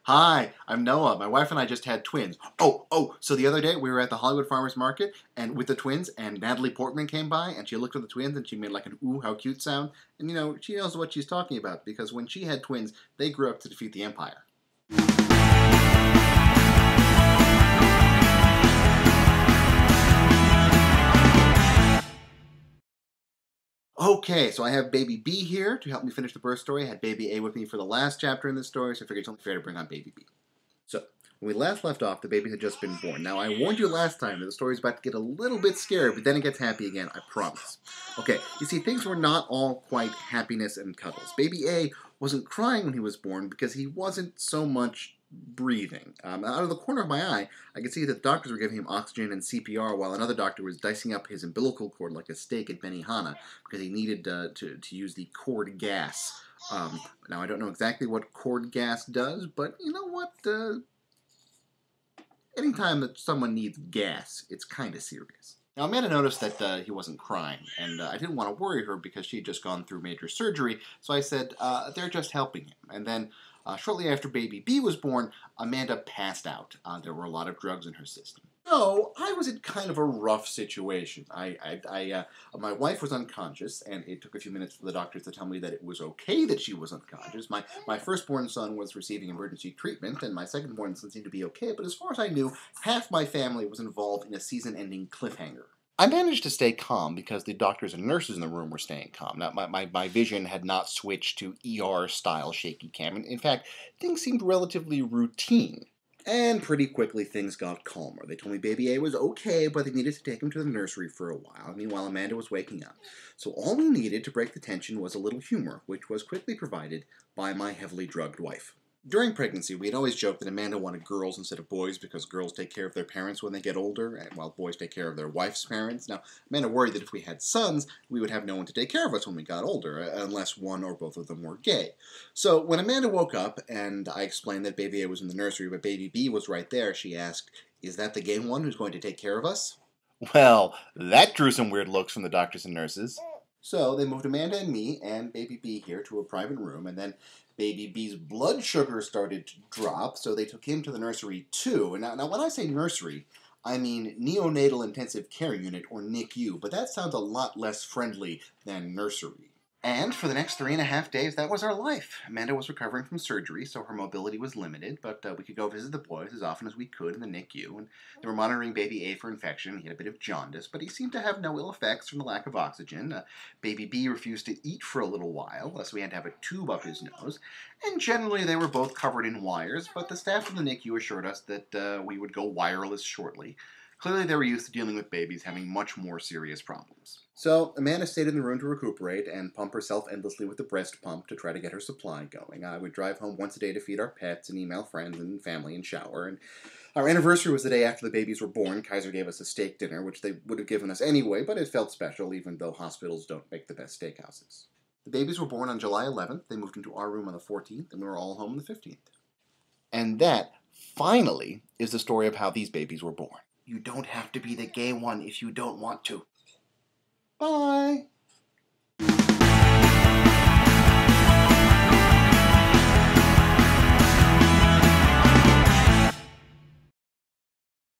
Hi, I'm Noah. My wife and I just had twins. So the other day we were at the Hollywood Farmers Market and with the twins, and Natalie Portman came by and she looked at the twins and she made like an ooh, how cute sound. And she knows what she's talking about because when she had twins, they grew up to defeat the Empire. Okay, so I have baby B here to help me finish the birth story. I had baby A with me for the last chapter in this story, so I figured it's only fair to bring on baby B. So, when we last left off, the baby had just been born. Now, I warned you last time that the story's about to get a little bit scary, but then it gets happy again, I promise. Okay, you see, things were not all quite happiness and cuddles. Baby A wasn't crying when he was born because he wasn't so much breathing. Out of the corner of my eye, I could see that the doctors were giving him oxygen and CPR while another doctor was dicing up his umbilical cord like a steak at Benihana because he needed to use the cord gas. Now, I don't know exactly what cord gas does, but you know what? Anytime that someone needs gas, it's kind of serious. Now, Amanda noticed that he wasn't crying, and I didn't want to worry her because she had just gone through major surgery, so I said, they're just helping him. And then, shortly after baby B was born, Amanda passed out. There were a lot of drugs in her system. So, I was in kind of a rough situation. My wife was unconscious, and it took a few minutes for the doctors to tell me that it was okay that she was unconscious. My firstborn son was receiving emergency treatment, and my secondborn son seemed to be okay, but as far as I knew, half my family was involved in a season-ending cliffhanger. I managed to stay calm because the doctors and nurses in the room were staying calm. Now, my vision had not switched to ER-style shaky cam. In fact, things seemed relatively routine. And pretty quickly things got calmer. They told me baby A was okay, but they needed to take him to the nursery for a while. Meanwhile, Amanda was waking up. So all we needed to break the tension was a little humor, which was quickly provided by my heavily drugged wife. During pregnancy, we had always joked that Amanda wanted girls instead of boys because girls take care of their parents when they get older, and while boys take care of their wife's parents. Now, Amanda worried that if we had sons, we would have no one to take care of us when we got older, unless one or both of them were gay. So when Amanda woke up and I explained that baby A was in the nursery but baby B was right there, she asked, "Is that the gay one who's going to take care of us?" Well, that drew some weird looks from the doctors and nurses. So they moved Amanda and me and baby B here to a private room, and then baby B's blood sugar started to drop, so they took him to the nursery too. And now when I say nursery, I mean Neonatal Intensive Care Unit, or NICU, but that sounds a lot less friendly than nursery. And for the next 3.5 days, that was our life. Amanda was recovering from surgery, so her mobility was limited, but we could go visit the boys as often as we could in the NICU, and they were monitoring baby A for infection. He had a bit of jaundice, but he seemed to have no ill effects from the lack of oxygen. Baby B refused to eat for a little while, so we had to have a tube up his nose, and generally they were both covered in wires, but the staff of the NICU assured us that we would go wireless shortly. Clearly they were used to dealing with babies having much more serious problems. So Amanda stayed in the room to recuperate and pump herself endlessly with the breast pump to try to get her supply going. I would drive home once a day to feed our pets and email friends and family and shower. And our anniversary was the day after the babies were born. Kaiser gave us a steak dinner, which they would have given us anyway, but it felt special even though hospitals don't make the best steakhouses. The babies were born on July 11th. They moved into our room on the 14th, and we were all home on the 15th. And that, finally, is the story of how these babies were born. You don't have to be the gay one if you don't want to. Bye!